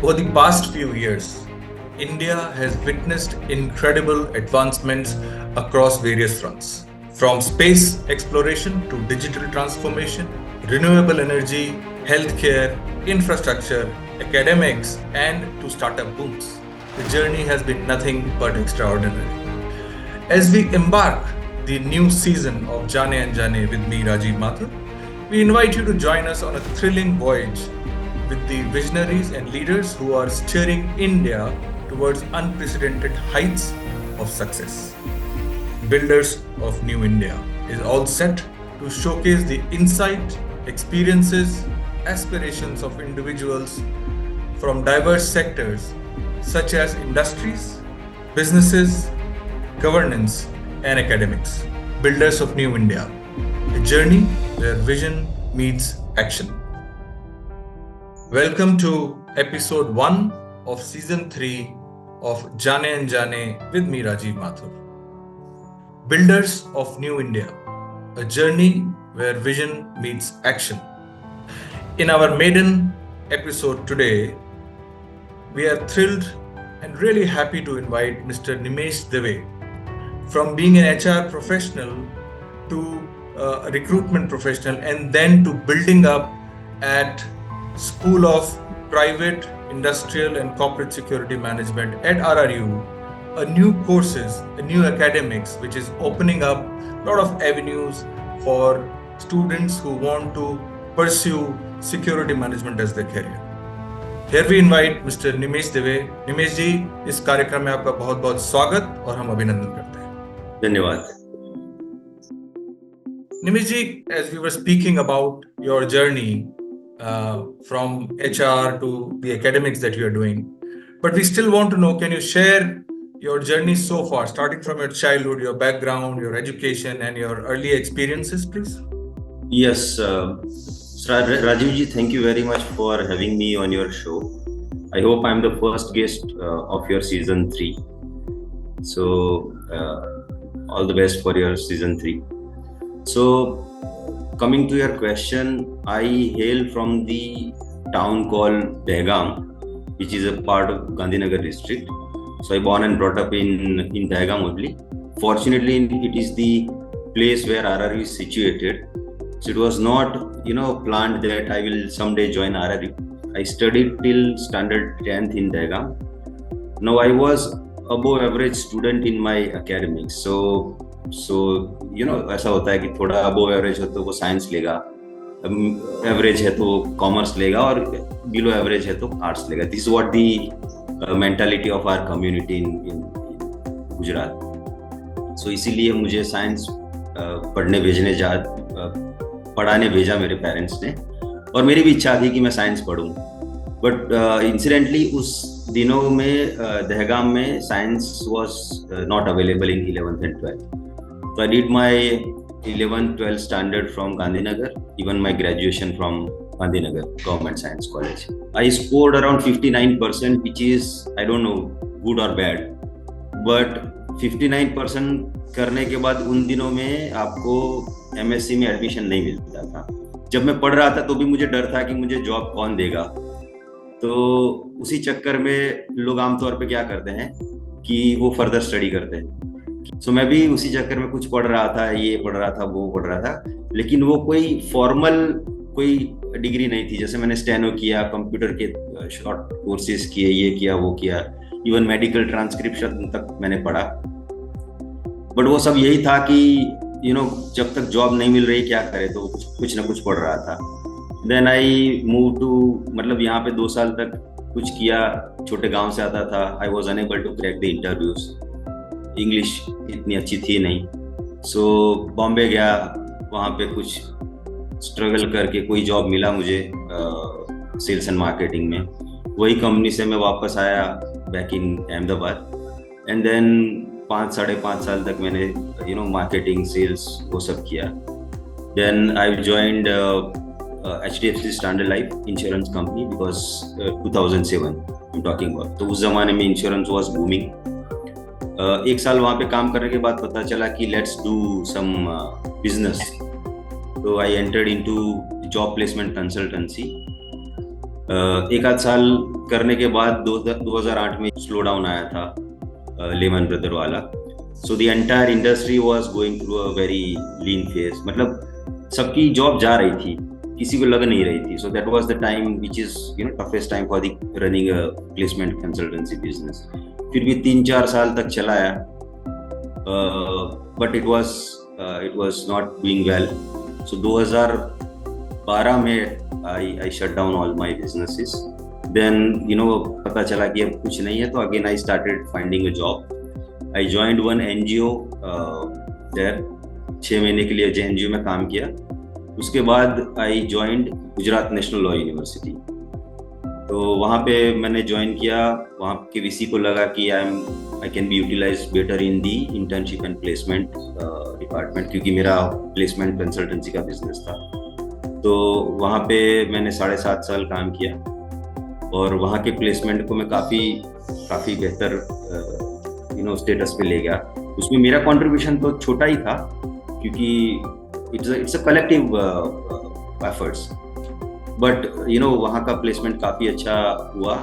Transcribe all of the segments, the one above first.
Over the past few years, India has witnessed incredible advancements across various fronts. From space exploration to digital transformation, renewable energy, healthcare, infrastructure, academics, and to startup booms. The journey has been nothing but extraordinary. As we embark the new season of Jane and Jane with me, Rajiv Mathur, we invite you to join us on a thrilling voyage with the visionaries and leaders who are steering India towards unprecedented heights of success. Builders of New India is all set to showcase the insight, experiences, aspirations of individuals from diverse sectors such as industries, businesses, governance, and academics. Builders of New India, a journey where vision meets action. Welcome to episode 1 of season 3 of Jane and Jane with me, Rajiv Mathur. Builders of New India, a journey where vision meets action. In our maiden episode today, we are thrilled and really happy to invite Mr. Nimesh Dave. From being an HR professional to a recruitment professional and then to building up at School of Private, Industrial and Corporate Security Management at RRU, a new courses, a new academics, which is opening up a lot of avenues for students who want to pursue security management as their career. Here we invite Mr. Nimesh Dave. निमेश जी, इस कार्यक्रम में आपका बहुत बहुत स्वागत और हम अभिनंदन करते हैं. धन्यवाद. Nimesh ji, as we were speaking about your journey from HR to the academics that you are doing, but we still want to know, can you share your journey so far, starting from your childhood, your background, your education, and your early experiences, please? Yes, Rajiv ji, thank you very much for having me on your show. I hope I'm the first guest of your season 3. So, all the best for your season 3. So, coming to your question, I hail from the town called Dehgaam, which is a part of Gandhinagar district. So I born and brought up in Dehgaam only. Fortunately, it is the place where RRU is situated. So it was not, planned that I will someday join RRU. I studied till standard 10th in Dehgaam. Now I was above average student in my academics. So ऐसा होता है कि थोड़ा above average हो तो वो science लेगा, average है तो कॉमर्स लेगा और बिलो एवरेज है तो आर्ट्स लेगा. This is what the mentality of our community in Gujarat. So इसीलिए मुझे साइंस पढ़ाने भेजा मेरे पेरेंट्स ने और मेरी भी इच्छा थी कि मैं साइंस पढूं. बट इंसिडेंटली उस दिनों में दहगाम में science was not available in 11th and 12th. So I did my 11th, 12th standard from Gandhinagar, even my graduation from Gandhinagar Government Science College. I scored around 59%, which is, I don't know, good or bad. But 59% करने के बाद उन दिनों में आपको MSc में admission नहीं मिलता था. जब मैं पढ़ रहा था तो भी मुझे डर था कि मुझे जॉब कौन देगा. तो उसी चक्कर में लोग आमतौर पे क्या करते हैं कि वो फर्दर स्टडी करते हैं. सो मैं भी उसी चक्कर में कुछ पढ़ रहा था, ये पढ़ रहा था, वो पढ़ रहा था, लेकिन वो कोई फॉर्मल कोई डिग्री नहीं थी. जैसे मैंने स्टेनो किया, कंप्यूटर के शॉर्ट कोर्सेज किए, ये किया, वो किया, इवन मेडिकल ट्रांसक्रिप्शन तक मैंने पढ़ा. बट वो सब यही था कि जब तक जॉब नहीं मिल रही क्या करे, तो कुछ ना कुछ पढ़ रहा था. देन आई मूव टू, मतलब यहाँ पे 2 साल तक कुछ किया. छोटे गांव से आता था. I was unable to crack the interviews. English इतनी अच्छी थी नहीं. सो बॉम्बे गया, वहाँ पे कुछ स्ट्रगल करके कोई जॉब मिला मुझे सेल्स एंड मार्केटिंग में. वही कंपनी से मैं वापस आया back in Ahmedabad. And then 5-5.5 साल तक मैंने मार्केटिंग, सेल्स, वो सब किया. Then I joined HDFC Standard Life Insurance Company because 2007 I'm talking about. तो उस जमाने में इंश्योरेंस वाज बूमिंग. 1 साल वहाँ पे काम करने के बाद पता चला कि लेट्स डू सम बिजनेस. तो I entered into job placement consultancy एक आध साल करने के बाद 2008 में स्लो डाउन आया था, लेमन ब्रदर वाला. So the entire industry was going through a very lean phase. मतलब सबकी जॉब जा रही थी, किसी को लग नहीं रही थी. So that was the time which is toughest time for the running a placement consultancy business. फिर भी 3-4 साल तक चलाया, but it was not doing well. So 2012 में I shut down all my businesses. Then पता चला कि अब कुछ नहीं है, तो again I started finding a job. I joined one NGO there. 6 महीने के लिए NGO में काम किया. उसके बाद I joined Gujarat national law university. तो वहाँ पे मैंने ज्वाइन किया. वहाँ के VC को लगा कि I can be utilized better in the internship and placement department, क्योंकि मेरा प्लेसमेंट कंसल्टेंसी का बिजनेस था. तो वहाँ पे मैंने 7.5 साल काम किया और वहाँ के प्लेसमेंट को मैं काफ़ी बेहतर स्टेटस पे ले गया. उसमें मेरा कंट्रीब्यूशन तो छोटा ही था, क्योंकि it's a collective efforts, but वहाँ का प्लेसमेंट काफ़ी अच्छा हुआ.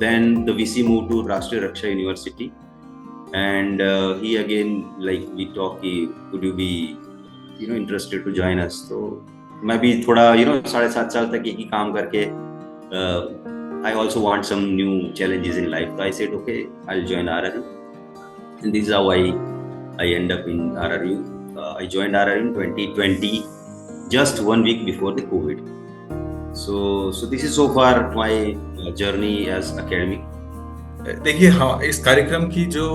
Then the VC move to Rashtriya Raksha university and he again like we talk कि would you be interested to join us. तो मैं भी थोड़ा 7.5 साल तक एक ही काम करके I also want some new challenges in life. तो I said okay, I will join RRU, and this is how I end up in RRU. I joined RRU in 2020, just 1 week before the COVID. So this is so far my journey as academic. देखिए, हाँ, इस कार्यक्रम की जो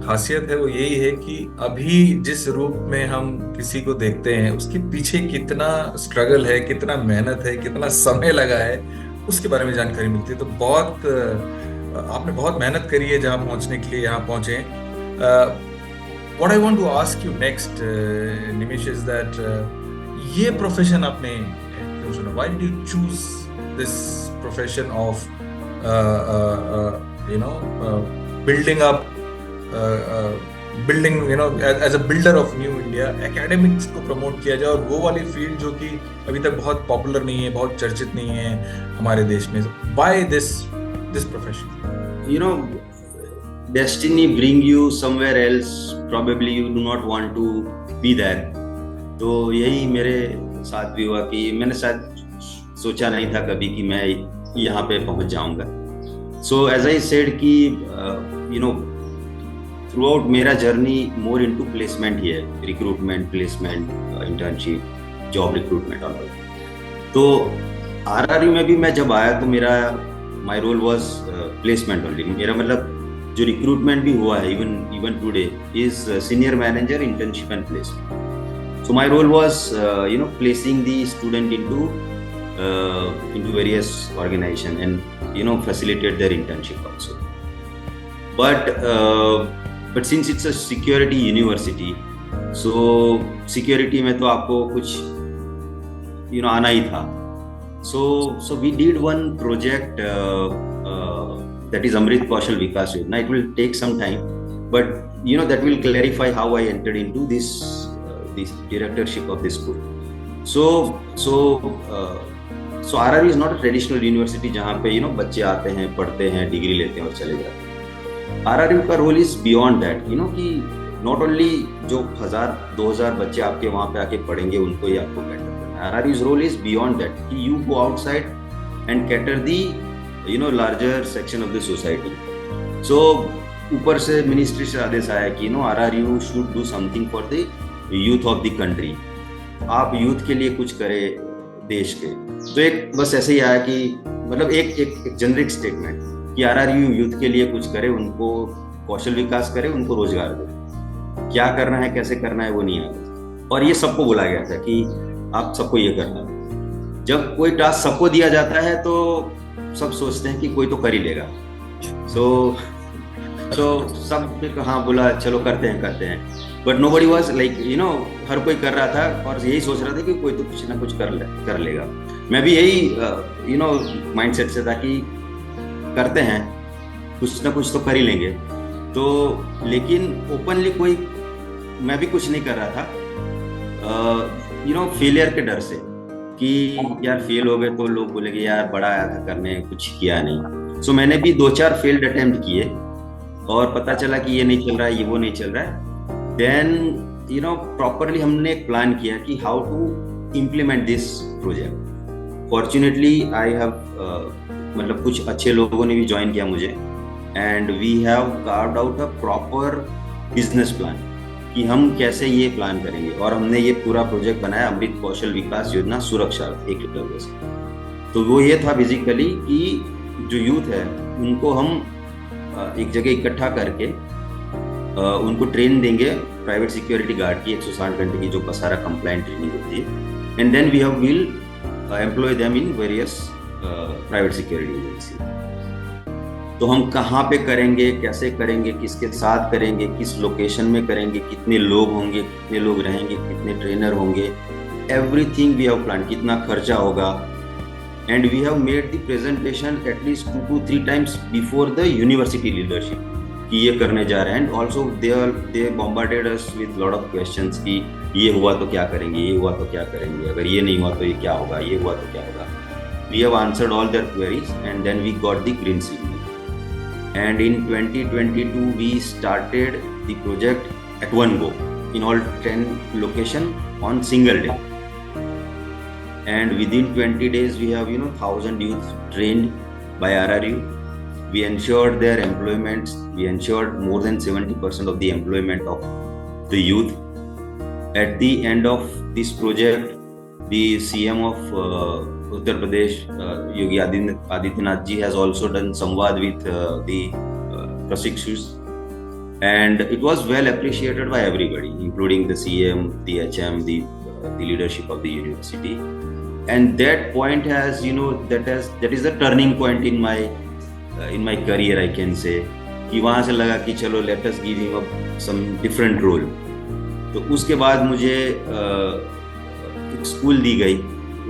खासियत है वो यही है कि अभी जिस रूप में हम किसी को देखते हैं, उसके पीछे कितना स्ट्रगल है, कितना मेहनत है, कितना समय लगा है, उसके बारे में जानकारी मिलती है. तो आपने बहुत मेहनत करी है जहाँ पहुँचने के लिए, यहाँ पहुँचे. What I want to ask you next, Nimish, is that ये प्रोफेशन आपने क्यों चुना? Why did you choose this profession of building up, building, as a builder of new India, academics को प्रमोट किया जाए, और वो वाली फील्ड जो कि अभी तक बहुत पॉपुलर नहीं है, बहुत चर्चित नहीं है हमारे देश में. Why this profession? Destiny bring you somewhere else, probably you do not want to be there. तो यही मेरे साथ भी हुआ कि मैंने शायद सोचा नहीं था कभी कि मैं यहाँ पे पहुँच जाऊँगा. So as I said कि throughout मेरा जर्नी मोर इनटू प्लेसमेंट ही है, recruitment, placement, internship, job recruitment और. तो RRU में भी मैं जब आया तो मेरा my role was placement only. मेरा मतलब जो रिक्रूटमेंट भी हुआ है even today is senior manager internship and placement. So my role was placing the student into various organization and facilitate their internship also. But since it's a security university, so security में तो आपको कुछ आना ही था. So we did one project that is Amrit Kaushal Vikas Yojana. It will take some time, but that will clarify how I entered into this directorship of this school. So RRU is not a traditional university जहाँ पे बच्चे आते हैं, पढ़ते हैं, degree लेते हैं और चले जाते हैं. RRU का रोल इज बियॉन्ड दैट, कि नॉट ओनली जो 1000-2000 बच्चे आपके वहाँ पे आके पढ़ेंगे उनको ही आपको कैटर करना है. RRU's role is beyond that कि you go outside and cater the larger section of the society. So ऊपर से मिनिस्ट्री से आदेश आया कि RRU should do something for the youth of the country. आप यूथ के लिए कुछ करें देश के. तो एक बस ऐसे ही आया कि मतलब एक जेनरिक स्टेटमेंट कि RRU यूथ के लिए कुछ करे, उनको कौशल विकास करे, उनको रोजगार दे. क्या करना है, कैसे करना है वो नहीं आता. और ये सबको बोला गया था कि आप सबको ये करना है. जब कोई टास्क सबको दिया जाता है तो सब सोचते हैं कि कोई तो कर ही लेगा. सो सब हाँ बोला चलो करते हैं. बट नोबडी वाज लाइक हर कोई कर रहा था और यही सोच रहा था कि कोई तो कुछ ना कुछ कर लेगा. मैं भी यही माइंडसेट से था कि करते हैं, कुछ ना कुछ तो कर ही लेंगे. तो लेकिन ओपनली मैं भी कुछ नहीं कर रहा था फेलियर के डर से कि यार फेल हो गए तो लोग बोलेंगे यार बड़ा आया था करने, कुछ किया नहीं। सो मैंने भी 2-4 फेल्ड अटेम्प्ट किए और पता चला कि ये नहीं चल रहा है, ये वो नहीं चल रहा है। देन प्रॉपरली हमने एक प्लान किया कि how to implement this project. Fortunately I have मतलब कुछ अच्छे लोगों ने भी ज्वाइन किया मुझे, and we have carved out a proper business plan कि हम कैसे ये प्लान करेंगे। और हमने ये पूरा प्रोजेक्ट बनाया अमृत कौशल विकास योजना सुरक्षा एक लव्य से। तो वो ये था बेसिकली कि जो यूथ है उनको हम एक जगह इकट्ठा करके उनको ट्रेन देंगे प्राइवेट सिक्योरिटी गार्ड की 160 घंटे की जो पसारा कंप्लाइंट ट्रेनिंग होती है, and then we have will employ them in various private security agency. तो हम कहाँ पे करेंगे, कैसे करेंगे, किसके साथ करेंगे, किस लोकेशन में करेंगे, कितने लोग होंगे, कितने लोग रहेंगे, कितने ट्रेनर होंगे, एवरीथिंग वी हैव प्लान, कितना खर्चा होगा। And we have made the presentation at least 2 to 3 times before the university leadership कि ये करने जा रहे हैं। And also they bombarded us with lot of questions कि ये हुआ तो क्या करेंगे, ये हुआ तो क्या करेंगे, अगर ये नहीं हुआ तो ये क्या होगा, ये हुआ तो क्या होगा। We have answered all their queries and then we got the green signal. And in 2022 we started the project at one go in all 10 location on single day, and within 20 days we have 1,000 youth trained by RRU. We ensured their employments. We ensured more than 70% of the employment of the youth. At the end of this project, the CM of Uttar Pradesh, Yogi Adityanath ji, has also done samvad with the Prasikshus, and it was well appreciated by everybody, including the CM, the HM, the leadership of the university. And that point has, that is the turning point in my career, I can say, कि वहाँ से लगा कि चलो let us give him some different role. तो उसके बाद मुझे एक स्कूल दी गई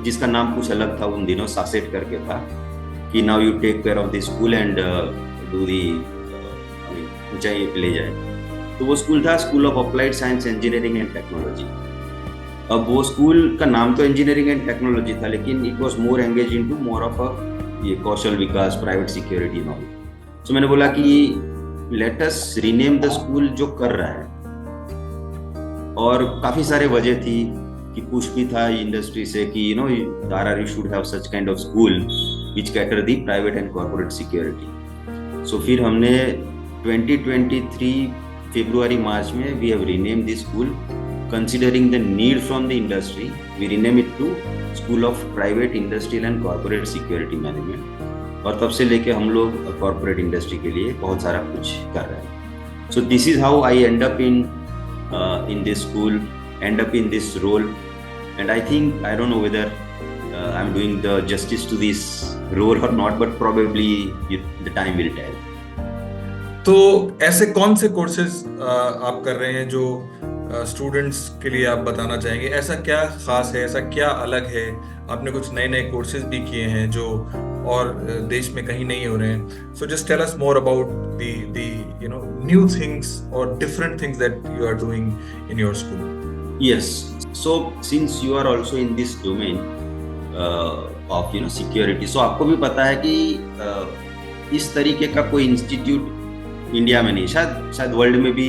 जिसका नाम कुछ अलग था उन दिनों, सासेट करके था, कि now you take care of the school and do the ऊंचाई पे ले जाए। तो वो स्कूल था school of applied science engineering and technology. अब वो स्कूल का नाम तो इंजीनियरिंग एंड टेक्नोलॉजी था, लेकिन it was more engage into more of a ये कौशल विकास, प्राइवेट सिक्योरिटी नॉल। तो मैंने बोला कि let us rename the school जो कर रहा है। और काफी सारे वजह थी कि पुश भी था इंडस्ट्री से कि RRU should have such kind of school which cater the private and corporate security. So फिर हमने 2023 फरवरी मार्च में we have rename this school considering the need from the industry. We rename it to school of private industrial and corporate security management. और तब से लेके हम लोग कॉर्पोरेट इंडस्ट्री के लिए बहुत सारा कुछ कर रहे हैं। सो this is how I end up in this school, end up in this role, and I think I don't know whether I'm doing the justice to this role or not, but probably the time will tell. तो ऐसे कौन से courses आप कर रहे हैं जो students के लिए आप बताना चाहेंगे? ऐसा क्या खास है, ऐसा क्या अलग है? आपने कुछ नए नए कोर्सेज भी किए हैं जो और देश में कहीं नहीं हो रहे हैं। So just tell us more about the new things or different things that you are doing in your school. Yes, so since you are also in this domain of security, so आपको भी पता है कि इस तरीके का कोई institute India में नहीं, शायद वर्ल्ड में भी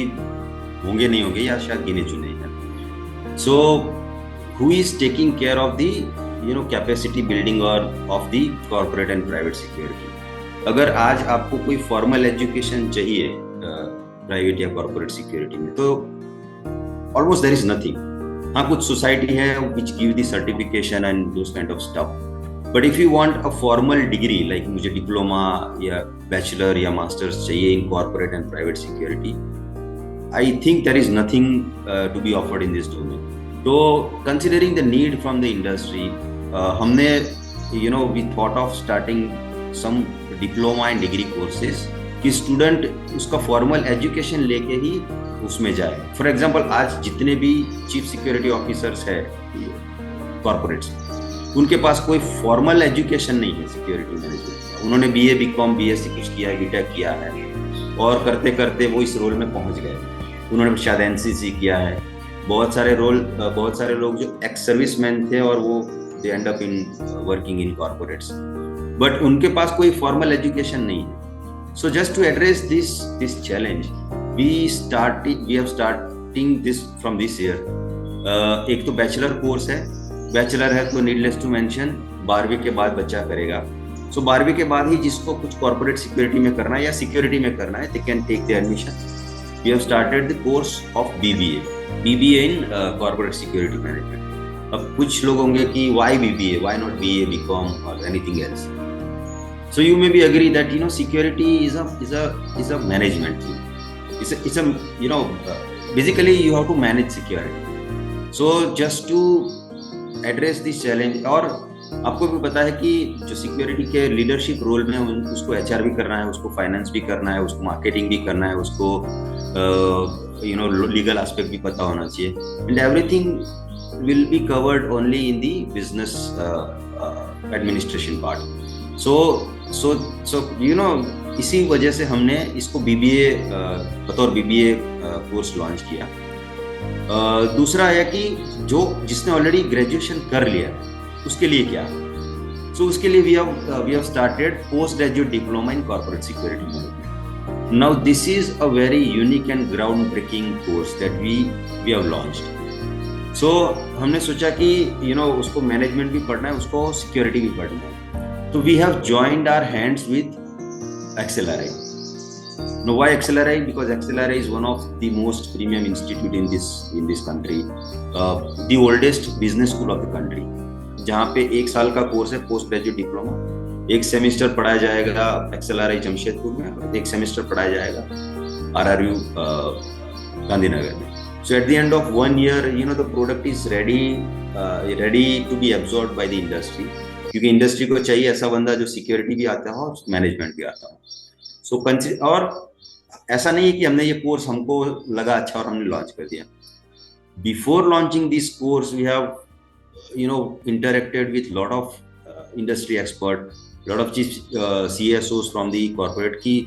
होंगे नहीं होंगे, या शायद गिने चुने हैं। सो who is taking care of the capacity building or of the corporate and private security? अगर आज आपको कोई फॉर्मल एजुकेशन चाहिए प्राइवेट या कॉर्पोरेट सिक्योरिटी में, तो ऑलमोस्ट देयर इज नथिंग। हाँ, कुछ सोसाइटी है which give the certification and those kind of stuff, but if you want a formal degree like मुझे डिप्लोमा या बैचलर या मास्टर्स चाहिए in corporate and private security, I think there is nothing to be offered in this domain. तो considering the need from the industry, हमने we thought of starting some diploma and degree courses कि student उसका formal education लेके ही उसमें जाए। For example, आज जितने भी चीफ सिक्योरिटी ऑफिसर्स है कॉर्पोरेट्स, उनके पास कोई फॉर्मल एजुकेशन नहीं है सिक्योरिटी मैनेजमेंट। उन्होंने BA BCom BSc कुछ किया, BTech किया है, और करते करते वो इस रोल में पहुंच गए। उन्होंने शायद NCC किया है। बहुत सारे लोग जो एक्स सर्विस मैन थे और वो they end up in working in corporates, but उनके पास कोई फॉर्मल एजुकेशन नहीं है. So just to address this challenge we have starting this from this year. एक तो बैचलर कोर्स है. बैचलर है तो नीडलेस टू मेंशन 12वीं के बाद बच्चा करेगा. सो 12वीं के बाद ही जिसको कुछ कॉर्पोरेट सिक्योरिटी में करना है या सिक्योरिटी में करना है, they can take the admission. We have started the course of BBA in corporate security management. अब कुछ लोग होंगे कि why BBA, why not BA, BCom और anything else. So you may be agree that security is a management thing. It's a basically you have to manage security. So just to address this challenge, और आपको भी पता है कि जो security के leadership role में उसको एचआर भी करना है, उसको फाइनेंस भी करना है, उसको मार्केटिंग भी करना है, उसको लीगल एस्पेक्ट भी पता होना चाहिए. And everything will be covered only in the business administration part. So इसी वजह से हमने इसको बीबीए बतौर बीबीए कोर्स लॉन्च किया. दूसरा है कि जिसने ऑलरेडी ग्रेजुएशन कर लिया उसके लिए क्या. सो उसके लिए we have started post graduate diploma in corporate security management. Now this is a very unique and ground breaking course that we have launched. So हमने सोचा कि उसको मैनेजमेंट भी पढ़ना है, उसको सिक्योरिटी भी पढ़ना है. So we have joined our hands with XLRI. Now why XLRI? Because XLRI is one of the most premium institute in this country, the oldest business school of the country. जहाँ पे 1 साल का course है post graduate diploma. 1 semester पढ़ाया जाएगा XLRI Jamshedpur में, और 1 semester पढ़ाया जाएगा RRU गांधीनगर में. So at the end of 1 year, the product is ready to be absorbed by the industry. क्योंकि इंडस्ट्री को चाहिए ऐसा बंदा जो सिक्योरिटी भी आता हो और मैनेजमेंट भी आता हो. सो और ऐसा नहीं है कि हमने ये कोर्स हमको लगा अच्छा और हमने लॉन्च कर दिया. Before launching this course we have interacted with lot of industry expert, lot of CSOs from the corporate की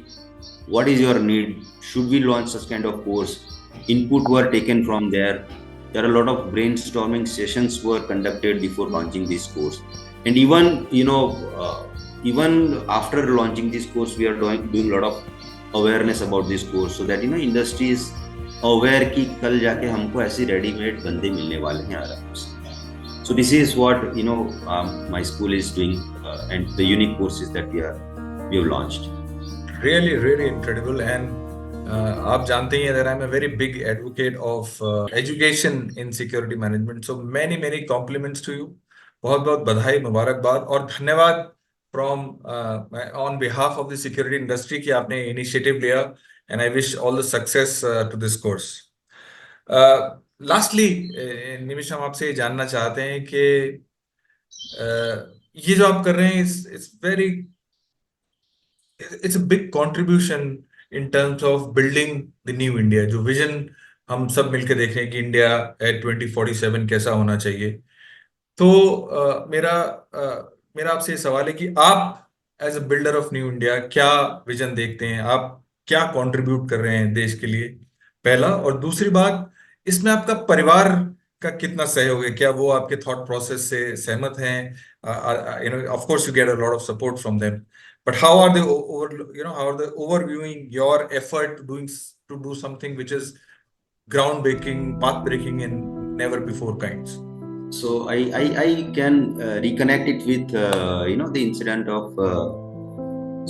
what is your need, should we launch such kind of course. Input were taken from there. There are a lot of brainstorming sessions were conducted before launching this course. And even even after launching this course, we are doing a lot of awareness about this course, so that industry is aware कि कल जाके हमको ऐसे ready-made बंदे मिलने वाले हैं आराम से. So this is what my school is doing, and the unique courses that we have launched. Really, really incredible. And आप जानते ही हैं that I'm a very big advocate of education in security management. So many compliments to you. बहुत बहुत बधाई, मुबारकबाद और धन्यवाद from on behalf of the security industry कि आपने initiative लिया, and I wish all the success to this course. Lastly, निमिष, हम आपसे जानना चाहते हैं कि ये जो आप कर रहे हैं it's a big contribution in terms of building the new India. जो विजन हम सब मिलकर देख रहे हैं कि इंडिया at 2047 कैसा होना चाहिए. तो मेरा आपसे सवाल है कि आप as a builder of new India क्या विजन देखते हैं, आप क्या कंट्रीब्यूट कर रहे हैं देश के लिए, पहला. और दूसरी बात, इसमें आपका परिवार का कितना सहयोग है, क्या वो आपके थॉट प्रोसेस से सहमत हैं? Of course you get a lot of support from them, but how are they overviewing your effort to do something which is ground breaking, path breaking in never before kinds? So I can reconnect it with the incident of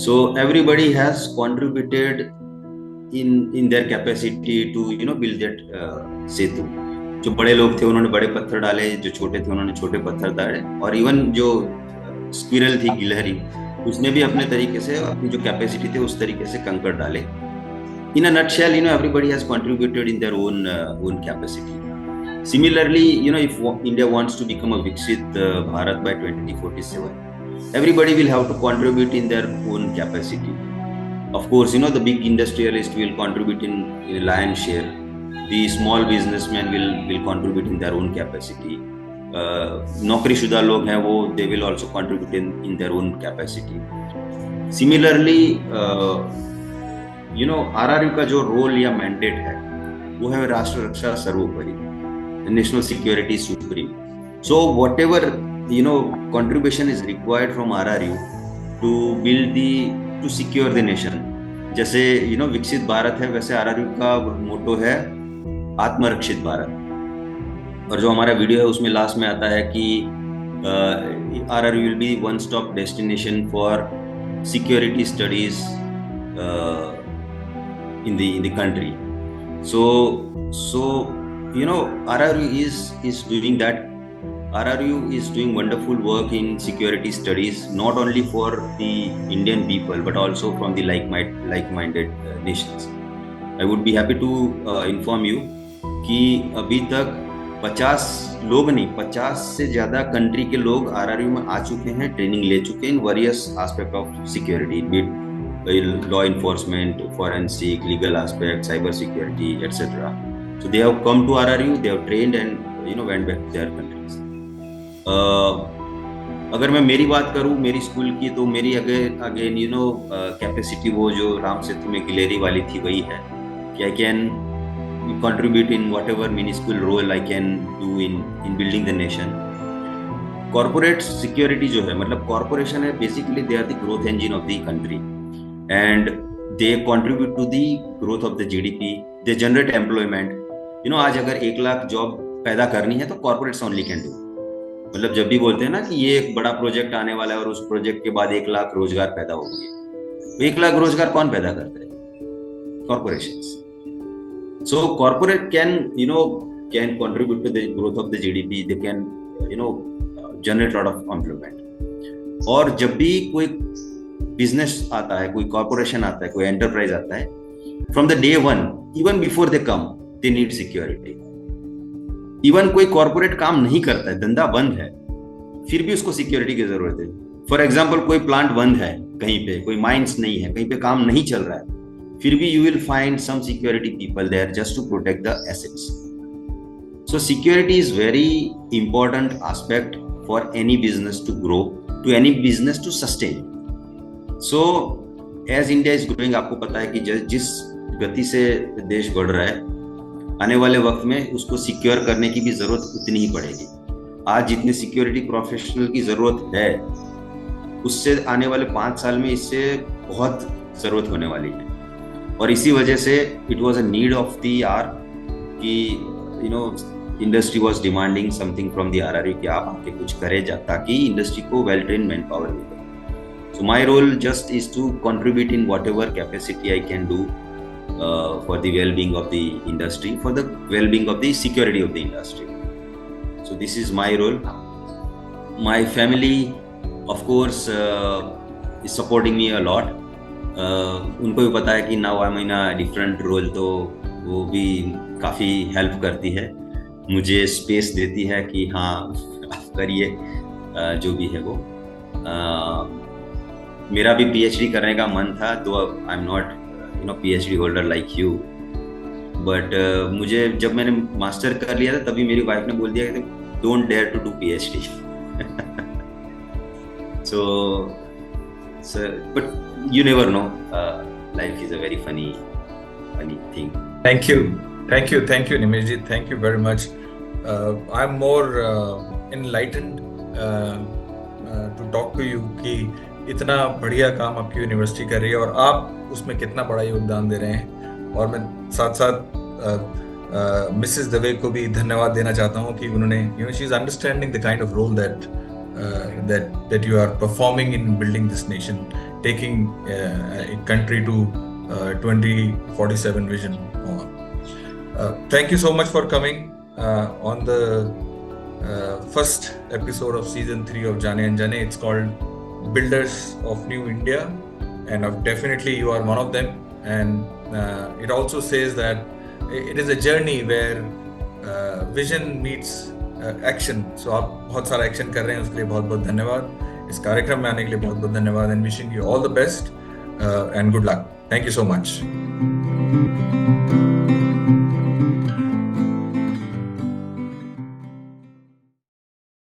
so everybody has contributed in their capacity to build that setu. जो बड़े लोग थे उन्होंने बड़े पत्थर डाले, जो छोटे थे उन्होंने छोटे पत्थर डाले, और इवन जो स्क्विरल थी गिलहरी, उसने भी अपने तरीके से अपनी जो कैपेसिटी थी उस तरीके से कंकड़ डाले. In a nutshell, everybody has contributed in their own capacity. Similarly, if India wants to become a Viksit Bharat by 2047, everybody will have to contribute in their own capacity. Of course, the big industrialist will contribute in lion's share. The small businessmen will contribute in their own capacity. नौकरी शुदा लोग हैं वो they will also contribute in their own capacity. Similarly, RRU का जो role या mandate है वो है राष्ट्र रक्षा सर्वोपरि, national security supreme. So whatever contribution is required from RRU to secure the nation. जैसे विकसित भारत है, वैसे RRU का मोटो है आत्मरक्षित भारत। और जो हमारा वीडियो है उसमें लास्ट में आता है कि RRU will be one stop destination for security studies in the country. So RRU is doing that. RRU is doing wonderful work in security studies, not only for the Indian people but also from the like-minded nations. I would be happy to inform you कि अभी तक 50 लोग नहीं, 50 से ज्यादा country के लोग RRU में आ चुके हैं, ट्रेनिंग ले चुके हैं in various aspect of security, law enforcement, forensic, legal aspect, cyber security etcetera. So they have come to RRU, they have trained and went back to their countries. अगर मैं मेरी बात करूं मेरी स्कूल की, तो मेरी अगेन कैपेसिटी वो जो राम सेतु में गिलेरी वाली थी वही है कि I can contribute in whatever minuscule role I can do in building the nation. Corporate security जो है, मतलब corporation है, basically they are the growth engine of the country and they contribute to the growth of the GDP. They generate employment. आज अगर 1 lakh job पैदा करनी है तो corporates only can do. मतलब जब भी बोलते हैं ना कि ये एक बड़ा प्रोजेक्ट आने वाला है और उस प्रोजेक्ट के बाद 1 लाख रोजगार पैदा होंगे, तो 1 लाख रोजगार कौन पैदा करता है? Corporations. So corporate can contribute to the growth of the GDP. They can generate a lot of employment. और जब भी कोई बिजनेस आता है, कोई कॉर्पोरेशन आता है, कोई एंटरप्राइज आता है, from the day one, even before they come, they need security. Even कोई कॉर्पोरेट काम नहीं करता है, धंधा बंद है, फिर भी उसको सिक्योरिटी की जरूरत है. फॉर एग्जाम्पल कोई प्लांट बंद है कहीं पे, कोई माइंस नहीं है, कहीं पे काम नहीं चल रहा है, फिर भी you will find some security people there just to protect the assets. So security is very important aspect for any business to grow, to any business to sustain. So as India is growing, आपको पता है कि जिस गति से देश बढ़ रहा है, आने वाले वक्त में उसको सिक्योर करने की भी जरूरत उतनी ही पड़ेगी. आज जितने सिक्योरिटी प्रोफेशनल की जरूरत है, उससे आने वाले 5 साल में इससे बहुत जरूरत होने वाली है. और इसी वजह से it was a need of the hour कि industry was demanding something from the RRU कि आप आके कुछ करें ताकि इंडस्ट्री को वेल ट्रेन मैन पावर मिले. So my role just is to contribute in whatever capacity I can do for the well being of the industry, for the well being of the security of the industry. So this is my role. My family of course is supporting me a lot. उनको भी पता है कि now I am in a different role, तो वो भी काफ़ी help करती है, मुझे स्पेस देती है कि हाँ आप करिए जो भी है वो. मेरा भी PhD करने का मन था, तो I am not PhD holder like you, but मुझे जब मैंने मास्टर कर लिया था तभी मेरी वाइफ ने बोल दिया कि don't dare to do PhD. So but you never know, life is a very funny thing. Thank you Nimesh ji, thank you very much. I'm more enlightened to talk to you कि इतना बढ़िया काम आपकी university कर रही है और आप उसमें कितना बड़ा योगदान दे रहे हैं. और मैं साथ साथ मिसेस दवे को भी धन्यवाद देना चाहता हूँ कि उन्होंने she is understanding the kind of role that you are performing in building this nation, taking a country to 2047 vision on. Thank you so much for coming on the first episode of season 3 of Jaane Anjane. It's called Builders of New India, and definitely you are one of them. And it also says that it is a journey where vision meets action. So आप बहुत सारा action कर रहे हैं, उसके लिए बहुत बहुत धन्यवाद. इस कार्यक्रम में आने के लिए बहुत बहुत धन्यवाद and wishing you all the best and good luck. Thank you so much.